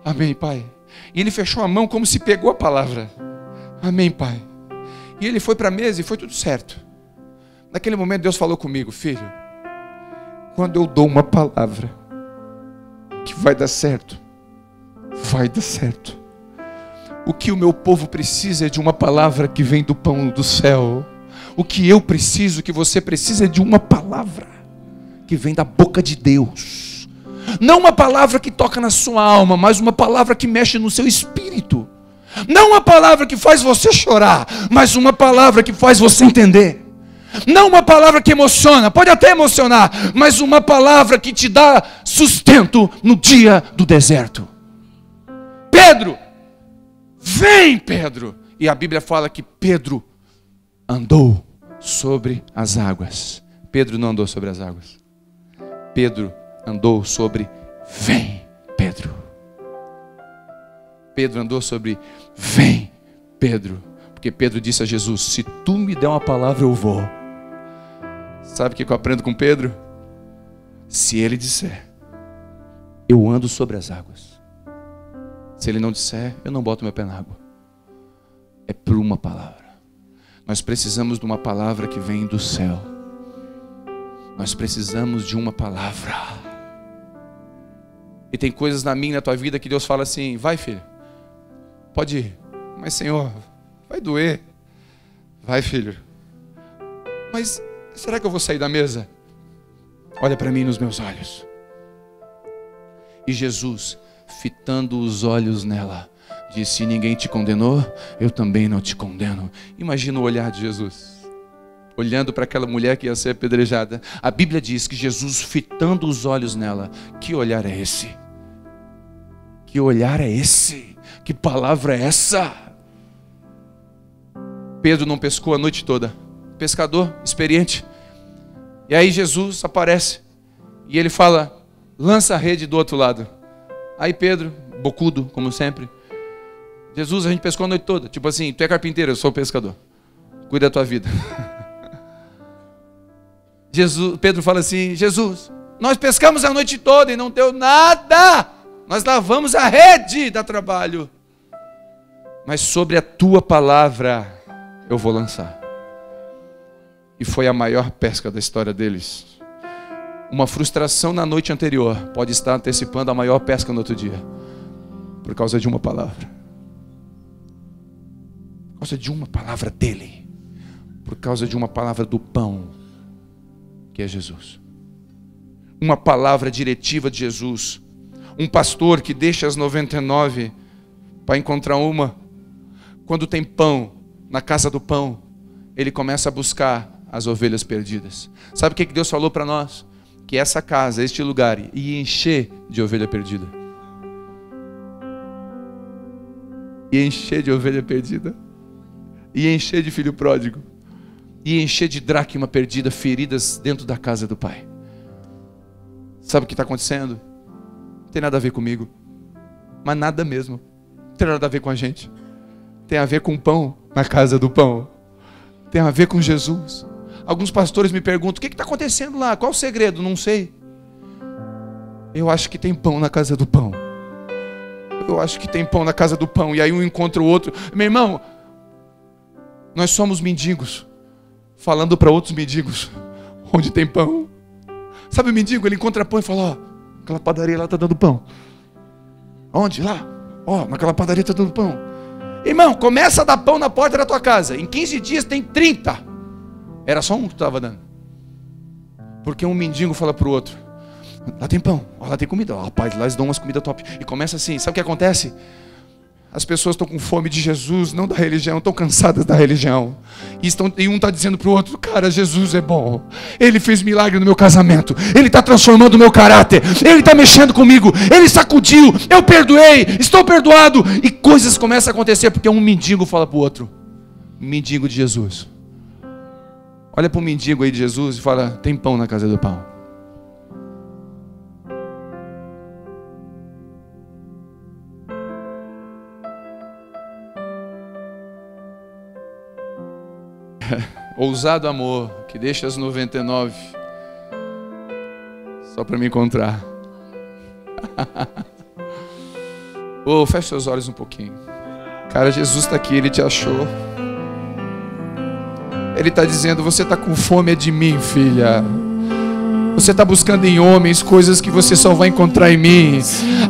Amém, pai. E ele fechou a mão como se pegou a palavra. Amém, pai. E ele foi para a mesa e foi tudo certo. Naquele momento Deus falou comigo, filho, quando eu dou uma palavra que vai dar certo, vai dar certo. O que o meu povo precisa é de uma palavra que vem do pão do céu. O que eu preciso, o que você precisa é de uma palavra que vem da boca de Deus. Não uma palavra que toca na sua alma, mas uma palavra que mexe no seu espírito. Não uma palavra que faz você chorar, mas uma palavra que faz você entender. Não uma palavra que emociona, pode até emocionar, mas uma palavra que te dá sustento no dia do deserto. Pedro, vem Pedro. E a Bíblia fala que Pedro andou sobre as águas. Pedro não andou sobre as águas. Pedro andou sobre, vem Pedro. Pedro andou sobre, vem Pedro. Porque Pedro disse a Jesus, se tu me der uma palavra eu vou. Sabe o que eu aprendo com Pedro? Se ele disser, eu ando sobre as águas. Se ele não disser, eu não boto meu pé na água. É por uma palavra. Nós precisamos de uma palavra que vem do céu. Nós precisamos de uma palavra. E tem coisas na minha e na tua vida que Deus fala assim, vai filho, pode ir. Mas Senhor, vai doer. Vai filho. Mas será que eu vou sair da mesa? Olha para mim nos meus olhos. E Jesus, fitando os olhos nela, disse, ninguém te condenou, eu também não te condeno. Imagina o olhar de Jesus, olhando para aquela mulher que ia ser apedrejada. A Bíblia diz que Jesus, fitando os olhos nela, que olhar é esse? Que olhar é esse? Que palavra é essa? Pedro não pescou a noite toda. Pescador, experiente. E aí Jesus aparece e ele fala, lança a rede do outro lado. Aí Pedro, bocudo, como sempre, Jesus, a gente pescou a noite toda. Tipo assim, tu é carpinteiro, eu sou pescador. Cuida da tua vida. Pedro fala assim, Jesus, nós pescamos a noite toda e não deu nada. Nós lavamos a rede, dá trabalho. Mas sobre a tua palavra eu vou lançar. E foi a maior pesca da história deles. Uma frustração na noite anterior pode estar antecipando a maior pesca no outro dia. Por causa de uma palavra. Por causa de uma palavra dele. Por causa de uma palavra do pão, que é Jesus. Uma palavra diretiva de Jesus. Um pastor que deixa as 99 para encontrar uma. Quando tem pão, na casa do pão, ele começa a buscar as ovelhas perdidas. Sabe o que Deus falou para nós? Que essa casa, este lugar, ia encher de ovelha perdida. Ia encher de ovelha perdida. Ia encher de filho pródigo. Ia encher de dracma perdida, feridas dentro da casa do Pai. Sabe o que está acontecendo? Não tem nada a ver comigo. Mas nada mesmo. Não tem nada a ver com a gente. Tem a ver com o pão na casa do pão. Tem a ver com Jesus. Alguns pastores me perguntam, o que está acontecendo lá? Qual o segredo? Não sei. Eu acho que tem pão na casa do pão. Eu acho que tem pão na casa do pão. E aí um encontra o outro. Meu irmão, nós somos mendigos, falando para outros mendigos onde tem pão. Sabe o mendigo? Ele encontra pão e fala: ó, aquela padaria lá está dando pão. Onde? Lá. Ó, naquela padaria está dando pão. Irmão, começa a dar pão na porta da tua casa. Em 15 dias tem 30. Era só um que estava dando. Porque um mendigo fala para o outro: lá tem pão, ó, lá tem comida. Ó, rapaz, lá eles dão umas comidas top. E começa assim, sabe o que acontece? As pessoas estão com fome de Jesus, não da religião, estão cansadas da religião. E um está dizendo para o outro: cara, Jesus é bom. Ele fez milagre no meu casamento. Ele está transformando o meu caráter. Ele está mexendo comigo. Ele sacudiu. Eu perdoei. Estou perdoado. E coisas começam a acontecer porque um mendigo fala para o outro. Mendigo de Jesus. Olha para o mendigo aí de Jesus e fala: tem pão na casa do pão. Ousado amor, que deixa as 99 só para me encontrar. Oh, fecha seus olhos um pouquinho. Cara, Jesus está aqui, Ele te achou. Ele está dizendo: você está com fome de mim, filha. Você está buscando em homens coisas que você só vai encontrar em mim.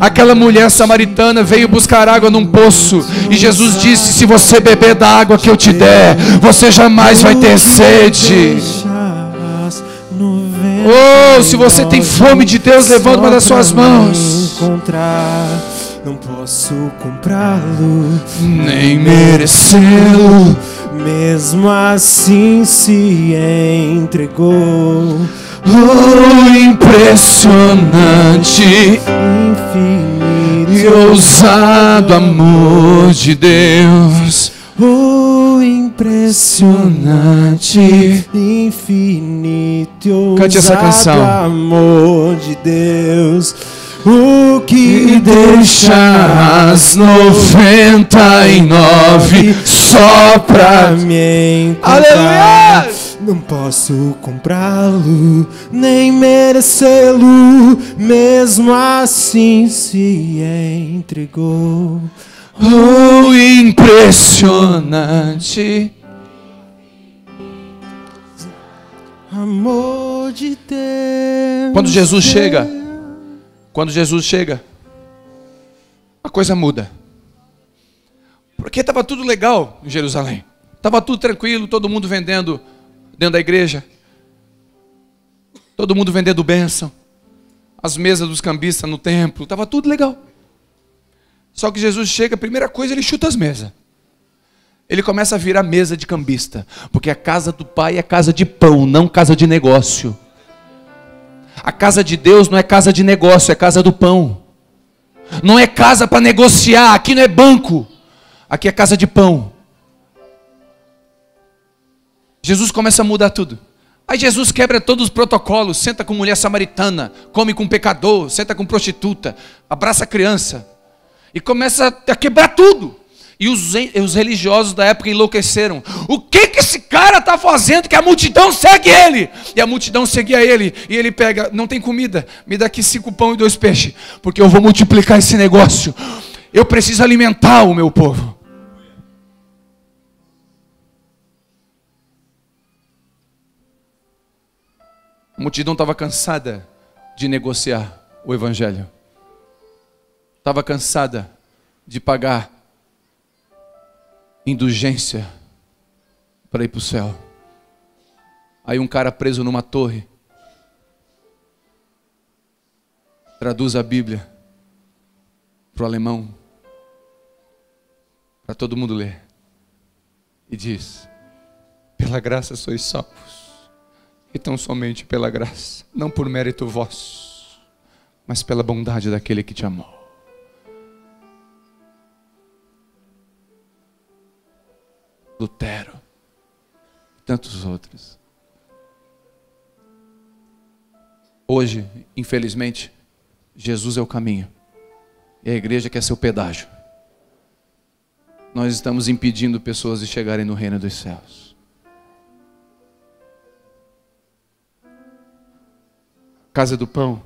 Aquela mulher samaritana veio buscar água num poço. E Jesus disse: se você beber da água que eu te der, você jamais vai ter sede. Oh, se você tem fome de Deus, levanta uma das suas mãos. Não posso comprá-lo, nem merecê-lo. Mesmo assim se entregou. Oh, impressionante, Infinito e ousado amor de Deus. Oh, impressionante, infinito e Cante essa ousado canção. amor de Deus. O que E deixa as 99 só pra me encontrar. Aleluia! Não posso comprá-lo, nem merecê-lo, mesmo assim se entregou. Oh, impressionante. Amor de Deus. Quando Jesus chega, a coisa muda. Porque estava tudo legal em Jerusalém. Estava tudo tranquilo, todo mundo vendendo dentro da igreja. Todo mundo vendendo bênção. As mesas dos cambistas no templo. Estava tudo legal. Só que Jesus chega, a primeira coisa, ele chuta as mesas. Ele começa a virar mesa de cambista. Porque a casa do Pai é casa de pão, não casa de negócio. A casa de Deus não é casa de negócio, é casa do pão. Não é casa para negociar, aqui não é banco. Aqui é casa de pão. Jesus começa a mudar tudo. Aí Jesus quebra todos os protocolos, senta com mulher samaritana, come com pecador, senta com prostituta, abraça a criança. E começa a quebrar tudo. E os religiosos da época enlouqueceram. O que esse cara está fazendo que a multidão segue ele? E a multidão seguia ele. E ele pega: não tem comida, me dá aqui 5 pão e 2 peixes, porque eu vou multiplicar esse negócio. Eu preciso alimentar o meu povo. A multidão estava cansada de negociar o evangelho. Estava cansada de pagar indulgência para ir para o céu. Aí um cara preso numa torre traduz a Bíblia para o alemão, para todo mundo ler, e diz: pela graça sois salvos, e tão somente pela graça, não por mérito vosso, mas pela bondade daquele que te amou. Lutero, tantos outros. Hoje, infelizmente, Jesus é o caminho e a igreja quer ser o pedágio. Nós estamos impedindo pessoas de chegarem no reino dos céus. Casa do Pão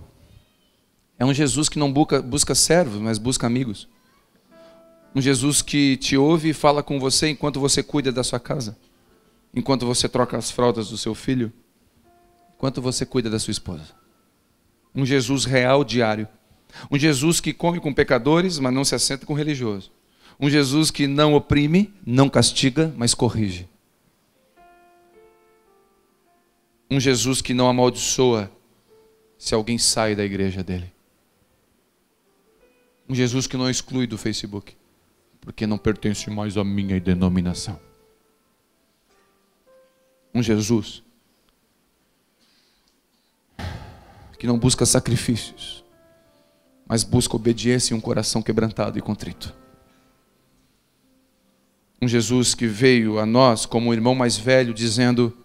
É um Jesus que não busca servos, mas busca amigos. Um Jesus que te ouve e fala com você enquanto você cuida da sua casa. Enquanto você troca as fraldas do seu filho. Enquanto você cuida da sua esposa. Um Jesus real diário. Um Jesus que come com pecadores, mas não se assenta com religiosos. Um Jesus que não oprime, não castiga, mas corrige. Um Jesus que não amaldiçoa se alguém sai da igreja dele. Um Jesus que não exclui do Facebook, porque não pertence mais à minha denominação. Um Jesus que não busca sacrifícios, mas busca obediência e um coração quebrantado e contrito. Um Jesus que veio a nós como um irmão mais velho, dizendo: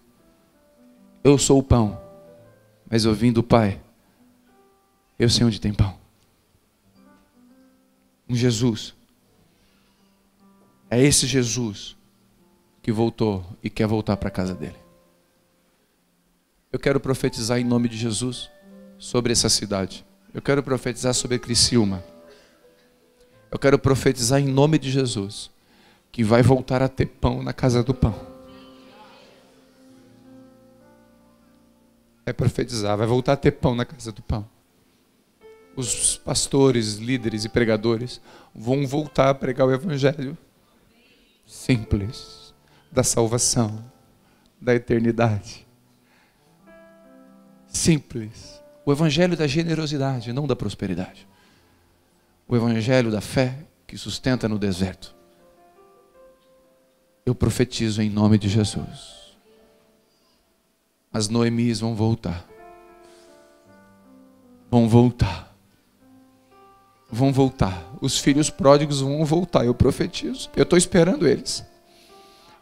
eu sou o pão, mas eu vim do Pai, eu sei onde tem pão. Um Jesus, é esse Jesus que voltou e quer voltar para a casa dele. Eu quero profetizar em nome de Jesus sobre essa cidade. Eu quero profetizar sobre Criciúma. Eu quero profetizar em nome de Jesus que vai voltar a ter pão na casa do pão. É profetizar, vai voltar a ter pão na casa do pão. Os pastores, líderes e pregadores vão voltar a pregar o evangelho simples, da salvação, da eternidade. Simples. O evangelho da generosidade, não da prosperidade. O evangelho da fé que sustenta no deserto. Eu profetizo em nome de Jesus. As Noemis vão voltar. Vão voltar. Vão voltar. Os filhos pródigos vão voltar. Eu profetizo. Eu estou esperando eles.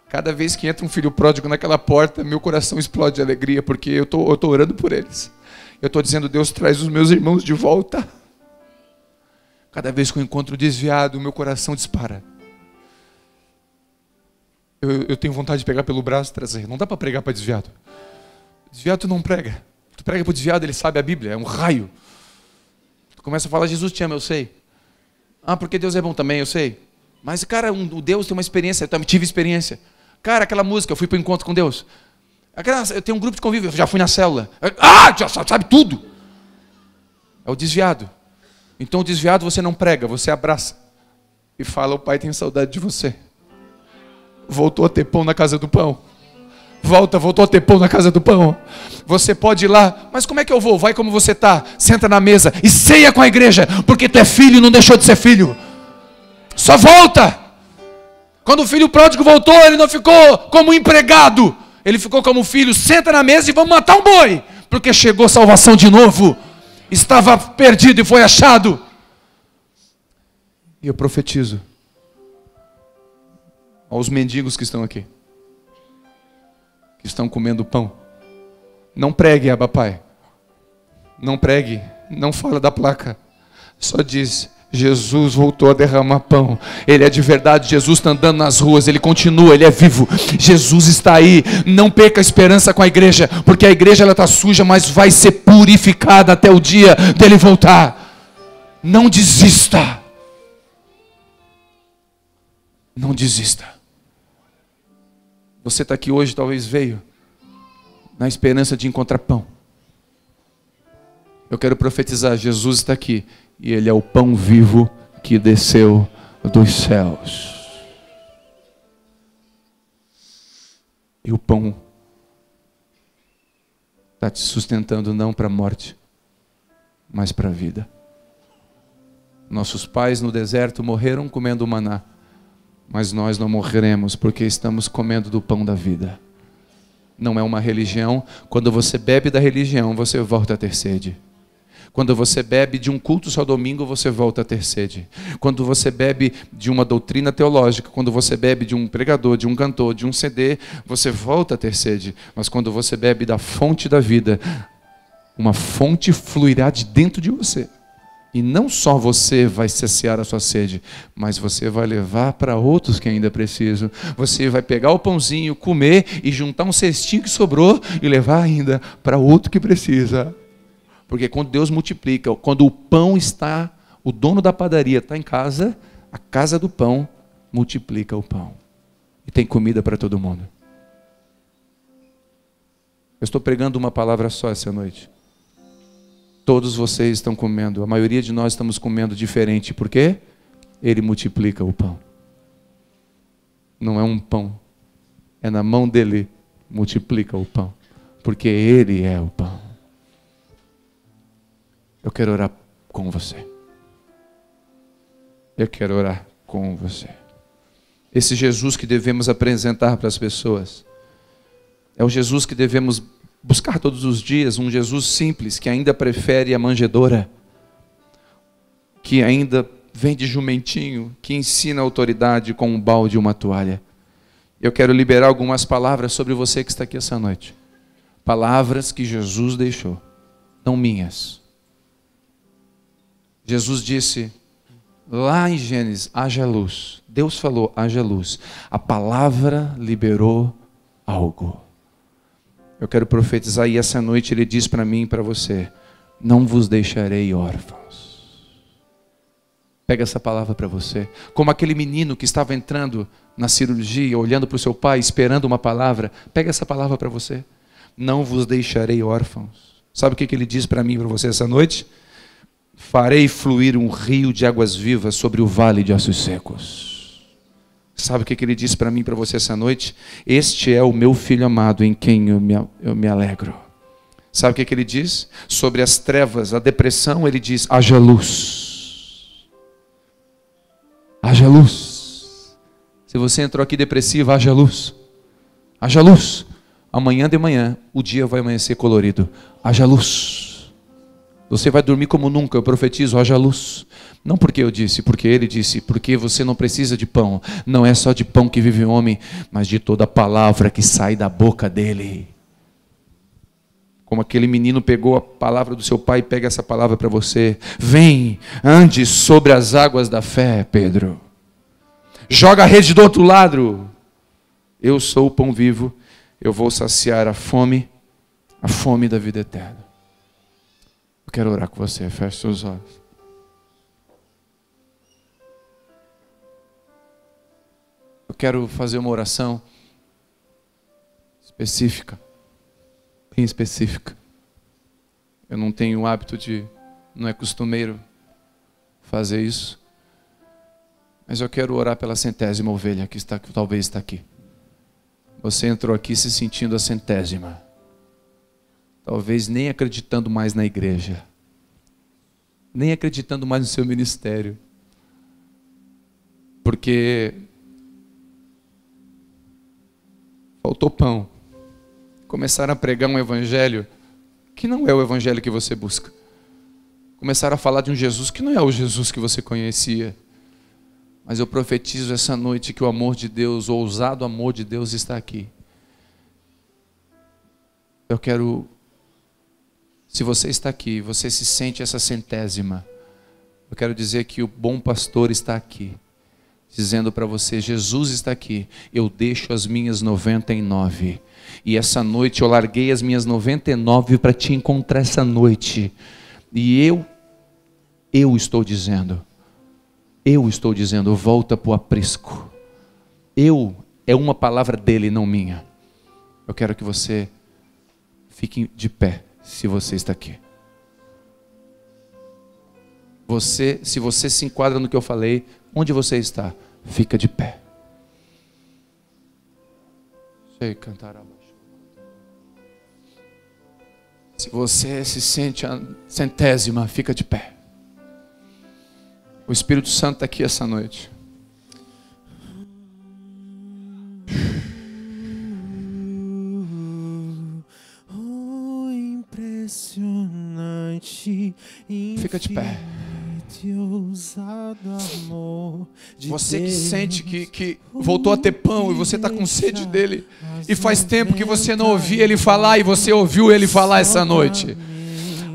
Cada vez que entra um filho pródigo naquela porta, meu coração explode de alegria, porque eu estou orando por eles. Eu estou dizendo: Deus, traz os meus irmãos de volta. Cada vez que eu encontro desviado, meu coração dispara. Eu tenho vontade de pegar pelo braço e trazer. Não dá para pregar para desviado. Desviado tu não prega. Tu prega para o desviado, ele sabe a Bíblia, é um raio. Tu começa a falar: Jesus te ama, eu sei. Ah, porque Deus é bom também, eu sei. Mas, cara, o Deus tem uma experiência, eu também tive experiência. Cara, aquela música, eu fui para o encontro com Deus. Eu tenho um grupo de convívio, eu já fui na célula. Já sabe tudo. É o desviado. Então o desviado você não prega, você abraça. E fala: o Pai tem saudade de você. Voltou a ter pão na casa do pão. Voltou a ter pão na casa do pão. Você pode ir lá, mas como é que eu vou? Vai como você está, senta na mesa e ceia com a igreja, porque tu é filho e não deixou de ser filho. Só volta. Quando o filho pródigo voltou, ele não ficou como empregado, ele ficou como filho. Senta na mesa e vamos matar um boi, porque chegou salvação de novo. Estava perdido e foi achado. E eu profetizo aos mendigos que estão aqui, que estão comendo pão: não pregue, Abba Pai. Não pregue, não fala da placa. Só diz: Jesus voltou a derramar pão. Ele é de verdade. Jesus está andando nas ruas. Ele continua, ele é vivo. Jesus está aí. Não perca a esperança com a igreja, porque a igreja ela está suja, mas vai ser purificada até o dia dele voltar. Não desista. Não desista. Você está aqui hoje, talvez veio na esperança de encontrar pão. Eu quero profetizar: Jesus está aqui e Ele é o pão vivo que desceu dos céus. E o pão está te sustentando não para a morte, mas para a vida. Nossos pais no deserto morreram comendo maná, mas nós não morreremos porque estamos comendo do pão da vida. Não é uma religião. Quando você bebe da religião, você volta a ter sede. Quando você bebe de um culto só domingo, você volta a ter sede. Quando você bebe de uma doutrina teológica, quando você bebe de um pregador, de um cantor, de um CD, você volta a ter sede. Mas quando você bebe da fonte da vida, uma fonte fluirá de dentro de você. E não só você vai saciar a sua sede, mas você vai levar para outros que ainda precisam. Você vai pegar o pãozinho, comer e juntar um cestinho que sobrou e levar ainda para outro que precisa. Porque quando Deus multiplica, quando o pão está, o dono da padaria está em casa, a casa do pão multiplica o pão. E tem comida para todo mundo. Eu estou pregando uma palavra só essa noite. Todos vocês estão comendo, a maioria de nós estamos comendo diferente. Por quê? Ele multiplica o pão. Não é um pão, é na mão dele multiplica o pão. Porque ele é o pão. Eu quero orar com você. Eu quero orar com você. Esse Jesus que devemos apresentar para as pessoas é o Jesus que devemos buscar todos os dias, um Jesus simples, que ainda prefere a manjedoura, que ainda vem de jumentinho, que ensina a autoridade com um balde e uma toalha. Eu quero liberar algumas palavras sobre você que está aqui essa noite. Palavras que Jesus deixou, não minhas. Jesus disse, lá em Gênesis, haja luz. Deus falou, haja luz. A palavra liberou algo. Eu quero profetizar e essa noite ele diz para mim e para você, não vos deixarei órfãos. Pega essa palavra para você. Como aquele menino que estava entrando na cirurgia, olhando para o seu pai, esperando uma palavra. Pega essa palavra para você. Não vos deixarei órfãos. Sabe o que ele diz para mim e para você essa noite? Farei fluir um rio de águas vivas sobre o vale de ossos secos. Sabe o que ele diz para mim e para você essa noite? Este é o meu filho amado em quem eu me alegro. Sabe o que ele diz? Sobre as trevas, a depressão, ele diz, haja luz. Haja luz. Se você entrou aqui depressivo, haja luz. Haja luz. Amanhã de manhã, o dia vai amanhecer colorido. Haja luz. Você vai dormir como nunca, eu profetizo, haja luz. Não porque eu disse, porque ele disse, porque você não precisa de pão. Não é só de pão que vive o homem, mas de toda palavra que sai da boca dele. Como aquele menino pegou a palavra do seu pai e pega essa palavra para você. Vem, ande sobre as águas da fé, Pedro. Joga a rede do outro lado. Eu sou o pão vivo, eu vou saciar a fome da vida eterna. Eu quero orar com você, feche seus olhos. Eu quero fazer uma oração específica, bem específica. Eu não tenho o hábito não é costumeiro fazer isso. Mas eu quero orar pela 100ª ovelha que talvez está aqui. Você entrou aqui se sentindo a 100ª. Talvez nem acreditando mais na igreja. Nem acreditando mais no seu ministério. Porque faltou pão. Começaram a pregar um evangelho que não é o evangelho que você busca. Começaram a falar de um Jesus que não é o Jesus que você conhecia. Mas eu profetizo essa noite que o amor de Deus, o ousado amor de Deus está aqui. Eu quero, se você está aqui, você se sente essa 100ª, eu quero dizer que o bom pastor está aqui, dizendo para você, Jesus está aqui, eu deixo as minhas 99, e essa noite eu larguei as minhas 99 para te encontrar essa noite, e eu estou dizendo, volta para o aprisco. É uma palavra dele, não minha. Eu quero que você fique de pé, se você está aqui. Se você se enquadra no que eu falei, onde você está, fica de pé. Sei cantar abaixo. Se você se sente a 100ª, fica de pé. O Espírito Santo está aqui essa noite. Oh, impressionante. Fica de pé. Amor você que sente que voltou a ter pão e você está com sede dele. E faz tempo que você não ouvia ele falar e você ouviu ele falar essa noite.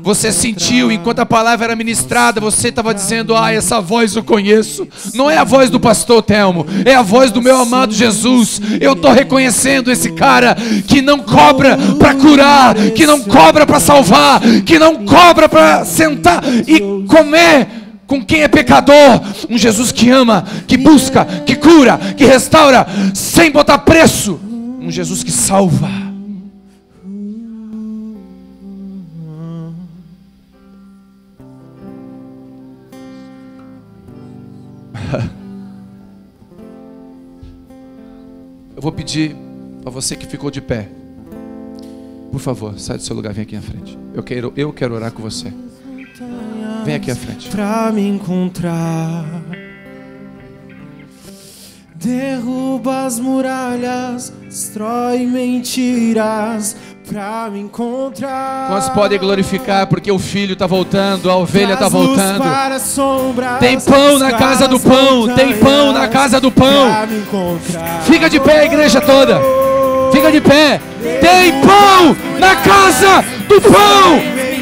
Você sentiu, enquanto a palavra era ministrada, você estava dizendo: ah, essa voz eu conheço. Não é a voz do pastor Telmo, é a voz do meu amado Jesus. Eu estou reconhecendo esse cara que não cobra para curar, que não cobra para salvar, que não cobra para sentar e comer com quem é pecador. Um Jesus que ama, que busca, que cura, que restaura, sem botar preço. Um Jesus que salva. Eu vou pedir para você que ficou de pé, por favor, sai do seu lugar, vem aqui na frente. Eu quero orar com você. Vem aqui à frente. Pra me encontrar, derruba as muralhas, destrói mentiras. Pra me encontrar. Quantos podem glorificar porque o filho está voltando, a ovelha está voltando. Tem pão na casa do pão, tem pão na casa do pão. Fica de pé, a igreja toda. Fica de pé. Tem pão na casa do pão.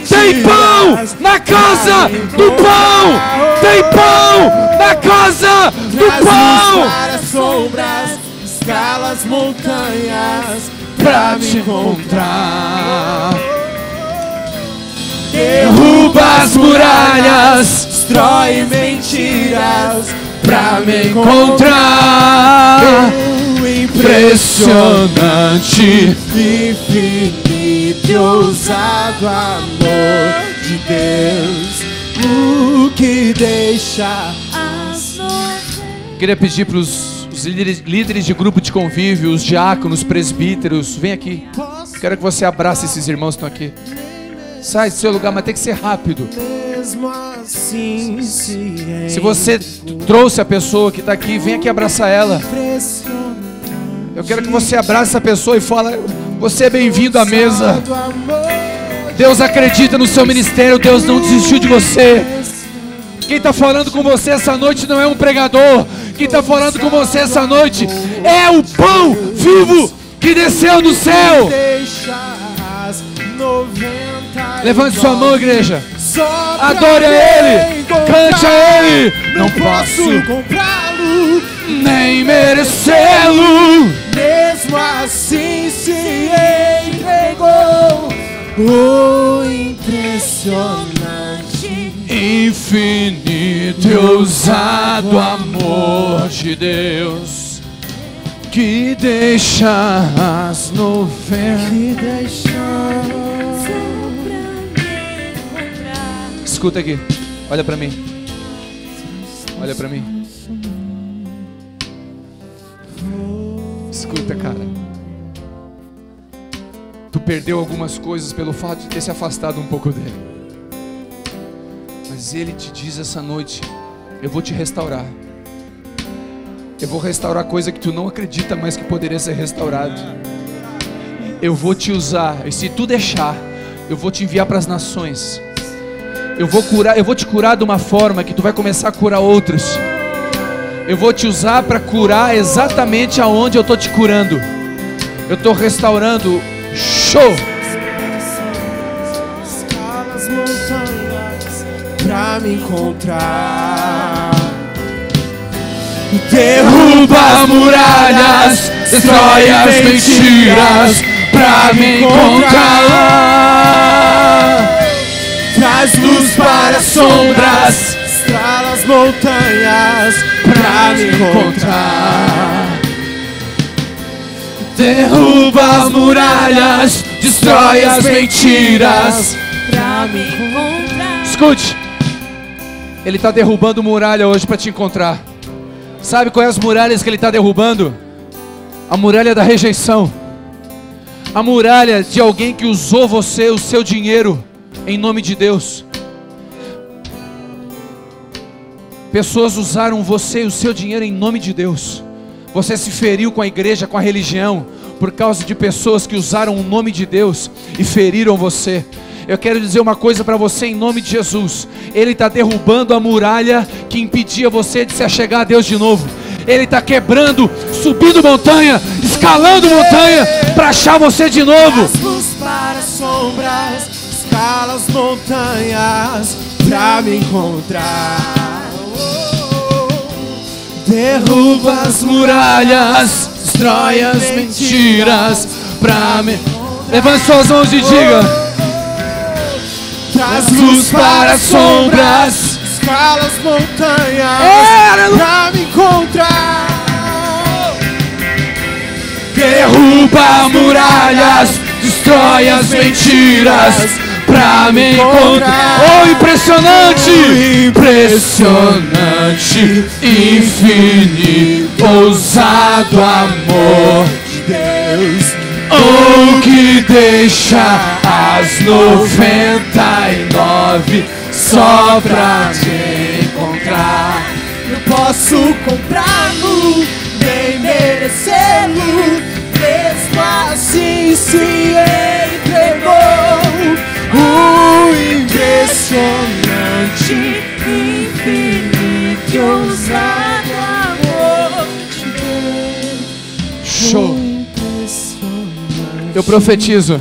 Tem pão na casa do pão. Tem pão na casa do pão. Escala as montanhas pra te encontrar. Derruba as muralhas, destrói mentiras pra me encontrar. Impressionante, infinito e ousado amor de Deus, o que deixa as nuvens. Queria pedir para os líderes de grupo de convívio, os diáconos, presbíteros, vem aqui. Quero que você abrace esses irmãos que estão aqui. Sai do seu lugar, mas tem que ser rápido. Se você trouxe a pessoa que está aqui, vem aqui abraçar ela. Eu quero que você abrace essa pessoa e fala: você é bem-vindo à mesa. Deus acredita no seu ministério, Deus não desistiu de você. Quem está falando com você essa noite não é um pregador. Quem está falando com você essa noite é o pão vivo que desceu do céu. Levante sua mão, igreja. Adore a Ele, cante a Ele. Não posso comprá-lo, nem merecê-lo. Mesmo assim se entregou. Oh, impressionante, infinito e ousado amor de Deus, que deixa as nuvens. Escuta aqui, olha pra mim. Olha pra mim. Escuta, cara. Tu perdeu algumas coisas pelo fato de ter se afastado um pouco dele. Mas Ele te diz essa noite: eu vou te restaurar. Eu vou restaurar coisa que tu não acredita mais que poderia ser restaurado. Eu vou te usar, e se tu deixar, eu vou te enviar para as nações. Eu vou te curar de uma forma que tu vai começar a curar outros. Eu vou te usar para curar exatamente aonde eu estou te curando. Eu estou restaurando. Show! Escala as montanhas pra me encontrar. Derruba muralhas, destrói as mentiras pra me encontrar. Traz luz para as sombras, estrala as montanhas pra me encontrar. Derruba muralhas, destrói as mentiras pra me encontrar. Escute, Ele está derrubando muralha hoje para te encontrar. Sabe qual é as muralhas que Ele está derrubando? A muralha da rejeição, a muralha de alguém que usou você, o seu dinheiro, em nome de Deus. Pessoas usaram você e o seu dinheiro em nome de Deus. Você se feriu com a igreja, com a religião, por causa de pessoas que usaram o nome de Deus e feriram você. Eu quero dizer uma coisa para você em nome de Jesus. Ele está derrubando a muralha que impedia você de se achegar a Deus de novo. Ele está quebrando, subindo montanha, escalando montanha para achar você de novo. Traz luz para as sombras, escala as montanhas pra me encontrar. Derruba as muralhas, destrói as mentiras pra me... Levante suas mãos e diga: traz luz para as sombras, escala as montanhas pra me encontrar. derruba muralhas, destrói as mentiras pra me encontrar. Oh, impressionante! Impressionante, infinito, ousado amor de Deus. Oh, que deixa as 99 só pra te encontrar. Não posso comprá-lo, nem merecê-lo, mesmo assim se entregou. O impressionante, infinito, ousado amor de Deus. Show! Eu profetizo.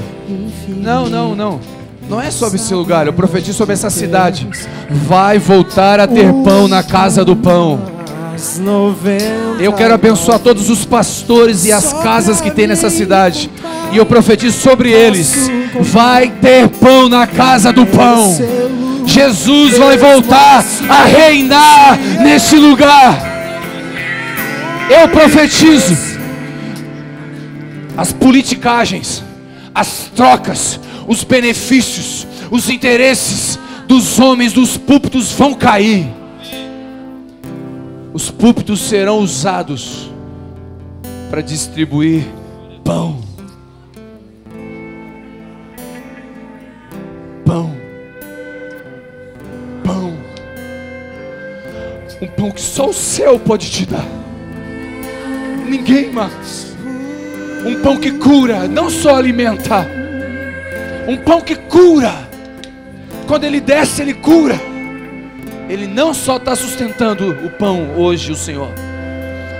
Não é sobre esse lugar, eu profetizo sobre essa cidade. Vai voltar a ter pão na casa do pão. Eu quero abençoar todos os pastores e as casas que tem nessa cidade. E eu profetizo sobre eles. Vai ter pão na casa do pão. Jesus vai voltar a reinar nesse lugar. Eu profetizo. As politicagens, as trocas, os benefícios, os interesses dos homens dos púlpitos vão cair. Os púlpitos serão usados para distribuir pão. Pão. Pão. Um pão que só o céu pode te dar. Ninguém mais. Um pão que cura, não só alimenta. Um pão que cura. Quando ele desce, ele cura. Ele não só está sustentando o pão hoje, o Senhor,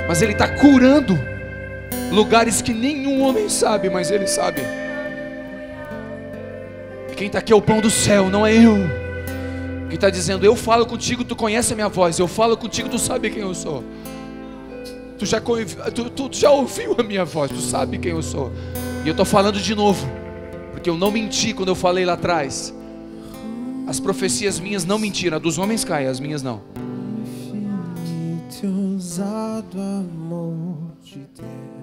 mas ele está curando lugares que nenhum homem sabe, mas ele sabe. Quem está aqui é o pão do céu, não é eu. Quem está dizendo: eu falo contigo, tu conhece a minha voz. Eu falo contigo, tu sabe quem eu sou. Tu já ouviu a minha voz, tu sabe quem eu sou. E eu estou falando de novo, porque eu não menti quando eu falei lá atrás. As profecias minhas não mentiram, a dos homens caem, as minhas não. Infinito, ousado amor de Deus.